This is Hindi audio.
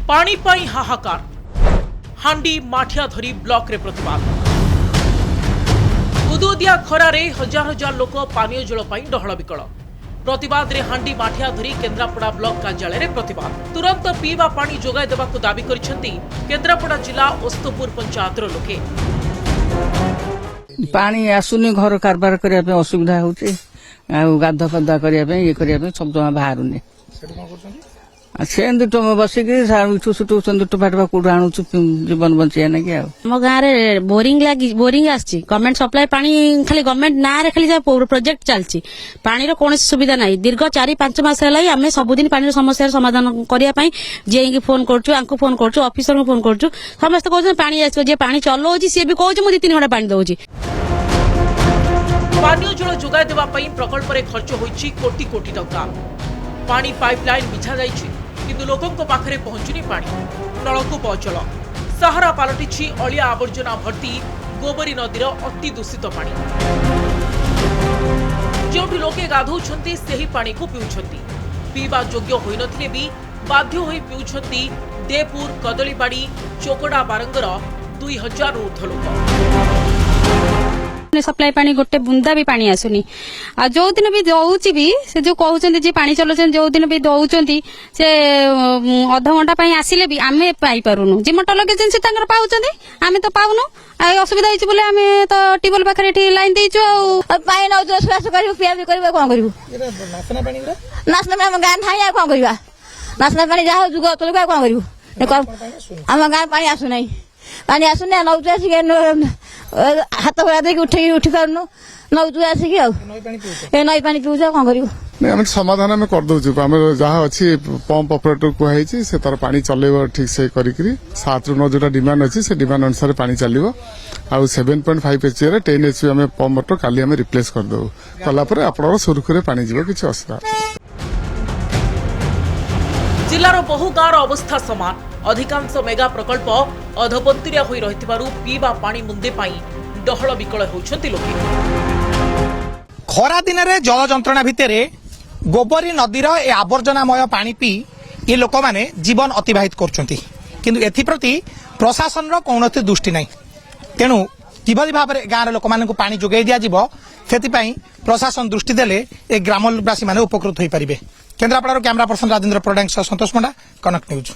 पानी पाई हाहाकार हांडी माठिया धरी ब्लॉक रे प्रतिवाद उदुदिया खरारे हजार हजार लोक पानीय जल पाई डहळ बिकल प्रतिवाद रे हांडी माठिया धरी केन्द्रापड़ा ब्लॉक कार्यालय रे प्रतिवाद तुरंत पीवा पानी जोगाई देबाकू दाबी करिसेंती केन्द्रापड़ा जिला ओस्तपुर पंचायत रो लोके। पानी आसुनी घर कारबार करने असुविधा होचे गाधा फदा करने ये करने सब जमा बाहर से बसिक सुटू दुट फाटवा कौट आणु जीवन बंचिया ना कि आम गाँव बोरिंग आसी गवर्नमेंट सप्लाई पानी खाली गवर्नमेंट ना रे खाली प्रोजेक्ट चलती पानी कौन सुविधा ना दीर्घ 4-5 मास आम सबुदिन पानी समस्या समाधान करने जे फोन करूँ फोन करूँ ऑफिसर को फोन करूँ समस्त कहते पानी आसो पानी चलाऊ सी भी कहूँ 2-3 घंटा पानी दौर पानीय जल जोगाई देवा प्रकल्प रे खर्च होईछि कोटी कोटी टंका पानी पाइपलाइन बिछा जाइछि किंतु लोकंको पाखरे पहुंचुनी पानी नलकूप अचल सहारा पलटिछि अलिया आवर्जना भर्ती गोबरी नदीर अति दूषित पानी जोठी लोके गाधौछंती सेही पानी को पिउछंती पीवा योग्य होई नथिले भी बाध्य होई पिउछंती देपुर कदलीबाड़ी चोकड़ा बारंगर 2000 ऊर्ध्व लोक सप्लाई पानी गोटे बुंदा भी पानी आसुनी आ जो दिन भी दौची भी से जो कहउछंती जे पानी चलछन जो दिन भी दौचंती से आधा घंटा पई आसिले भी आमे पाई पारुनु जे मोटर लगे जेंसी तांगर पाउछंती आमे तो पाउनु आ असुविधा हिच बोले आमे तो टिबल पाखरे ठी लाइन देइछु आ पानी न जो स्वास करियो पिया भी करबो कोन करिवो नासना पानी रे नासना में हम गान थाई कोन करिवा नासना पानी जाहो जुग तो कोन करिवो हम गान पानी आसु नै पानी आसु नै नौचे आसी हाथ गोड़ा देख उठी पारनु नौचु आसिक नई पानी पीऊँ कौन कर समाधान आम करदे जहाँ अच्छी पंप ऑपरेटर कहुई से तार पानी चल ठीक से कर 7 ରୁ 9 जो डिमांड अच्छी से डिमांड अनुसार पानी चलो आउ 7.5 एचपी 10 एचपी आम पंप मोटर काली आम रिप्लेस करदेव कलापर आप सुरखुरे पानी जीव किसी असुविधा जिलार बहु गाँव अवस्था समान अधिकांश मेगा प्रकल्प अधपंतिरिया होई रहितिबारु पीवा पानी मुंदे पाई डहळ विकळ होउछंती लोके। खरा दिन रे जल जंत्रणा भितरे गोबरी नदीर ए आवर्जनामय पानी पी ये लोक माने जीवन अतिबाहित करछंती किंतु एथि प्रति प्रशासन रो कौनसी दृष्टि नै तेणु किभली भाबरे गाँव लोक मानकु पानी जोगाई दिया जिवो सेति पई प्रशासन दृष्टि देले ए ग्रामवासी माने उपकृत होई परिबे। केन्द्रापड़ार कैमरा पर्सन राजेंद्र प्रोडाक्शन संतोष पंडा कनक न्यूज।